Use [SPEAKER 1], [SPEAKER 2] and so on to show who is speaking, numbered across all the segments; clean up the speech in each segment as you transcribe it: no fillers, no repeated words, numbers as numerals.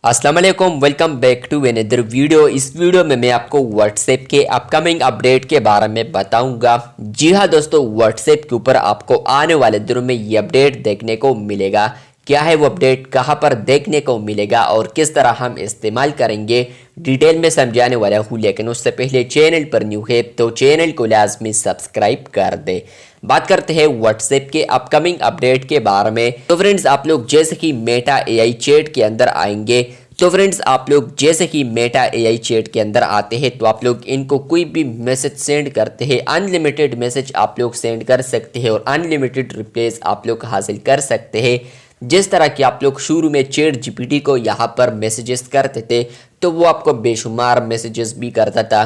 [SPEAKER 1] अस्सलाम वालेकुम, welcome back to another video. इस वीडियो में मैं आपको व्हाट्सएप के अपकमिंग अपडेट के बारे में बताऊंगा। जी हाँ दोस्तों, व्हाट्सएप के ऊपर आपको आने वाले दिनों में ये अपडेट देखने को मिलेगा। क्या है वो अपडेट, कहाँ पर देखने को मिलेगा और किस तरह हम इस्तेमाल करेंगे, डिटेल में समझाने वाला हूँ। लेकिन उससे पहले चैनल पर न्यू है तो चैनल को लाजमी सब्सक्राइब कर दे। बात करते हैं व्हाट्सएप के अपकमिंग अपडेट के बारे में। तो फ्रेंड्स, आप लोग जैसे कि मेटा एआई चैट के अंदर आएंगे, तो फ्रेंड्स आप लोग जैसे कि मेटा एआई चैट के अंदर आते हैं तो आप लोग इनको कोई भी मैसेज सेंड करते हैं, अनलिमिटेड मैसेज आप लोग सेंड कर सकते हैं और अनलिमिटेड रिप्लेस आप लोग हासिल कर सकते हैं। जिस तरह कि आप लोग शुरू में चैट जीपीटी को यहाँ पर मैसेजेस करते थे तो वो आपको बेशुमार मैसेजेस भी करता था,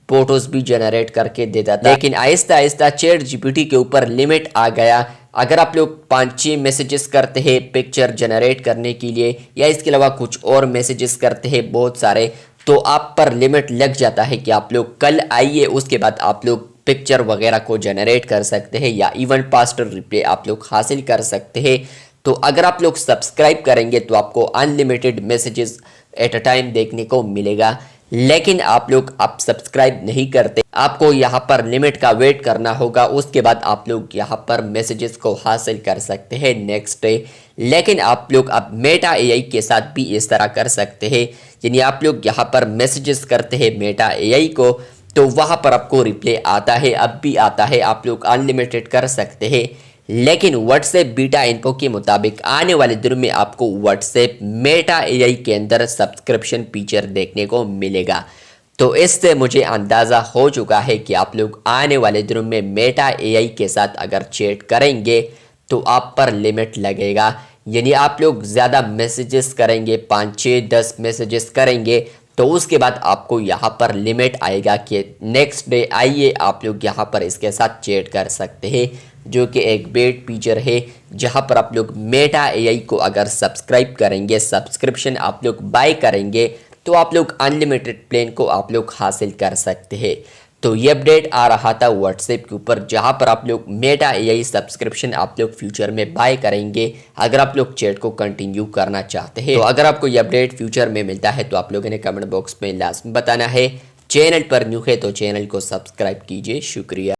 [SPEAKER 1] फोटोज भी जनरेट करके देता था। लेकिन आहिस्ता आहिस्ता चैट जीपीटी के ऊपर लिमिट आ गया। अगर आप लोग 5-6 मैसेजेस करते हैं पिक्चर जनरेट करने के लिए या इसके अलावा कुछ और मैसेजेस करते हैं बहुत सारे, तो आप पर लिमिट लग जाता है कि आप लोग कल आइए, उसके बाद आप लोग पिक्चर वगैरह को जनरेट कर सकते हैं या इवन फास्टर रिप्ले आप लोग हासिल कर सकते हैं। तो अगर आप लोग सब्सक्राइब करेंगे तो आपको unlimited messages at a time देखने को मिलेगा। लेकिन आप लोग अब सब्सक्राइब नहीं करते, आपको यहाँ पर लिमिट का वेट करना होगा, उसके बाद आप लोग यहाँ पर मैसेजेस को हासिल कर सकते हैं नेक्स्ट डे। लेकिन आप लोग अब मेटा एआई के साथ भी इस तरह कर सकते हैं, यानी आप लोग यहाँ पर मैसेजेस करते हैं मेटा एआई को तो वहाँ पर आपको रिप्ले आता है, अब भी आता है, आप लोग अनलिमिटेड कर सकते हैं। लेकिन व्हाट्सएप बीटा इन्फो के मुताबिक आने वाले दिनों में आपको व्हाट्सएप मेटा एआई के अंदर सब्सक्रिप्शन फीचर देखने को मिलेगा। तो इससे मुझे अंदाज़ा हो चुका है कि आप लोग आने वाले दिनों में मेटा एआई के साथ अगर चैट करेंगे तो आप पर लिमिट लगेगा, यानी आप लोग ज़्यादा मैसेजेस करेंगे, 5-6-10 मैसेजेस करेंगे तो उसके बाद आपको यहाँ पर लिमिट आएगा कि नेक्स्ट डे आइए आप लोग यहाँ पर इसके साथ चैट कर सकते हैं, जो कि एक बेड फीचर है। जहाँ पर आप लोग मेटा एआई को अगर सब्सक्राइब करेंगे, सब्सक्रिप्शन आप लोग बाय करेंगे तो आप लोग अनलिमिटेड प्लान को आप लोग हासिल कर सकते हैं। तो ये अपडेट आ रहा था व्हाट्सएप के ऊपर, जहाँ पर आप लोग मेटा एआई सब्सक्रिप्शन आप लोग फ्यूचर में बाय करेंगे अगर आप लोग चैट को कंटिन्यू करना चाहते हैं। तो अगर आपको ये अपडेट फ्यूचर में मिलता है तो आप लोगों ने कमेंट बॉक्स में लाजमी बताना है। चैनल पर न्यू है तो चैनल को सब्सक्राइब कीजिए। शुक्रिया।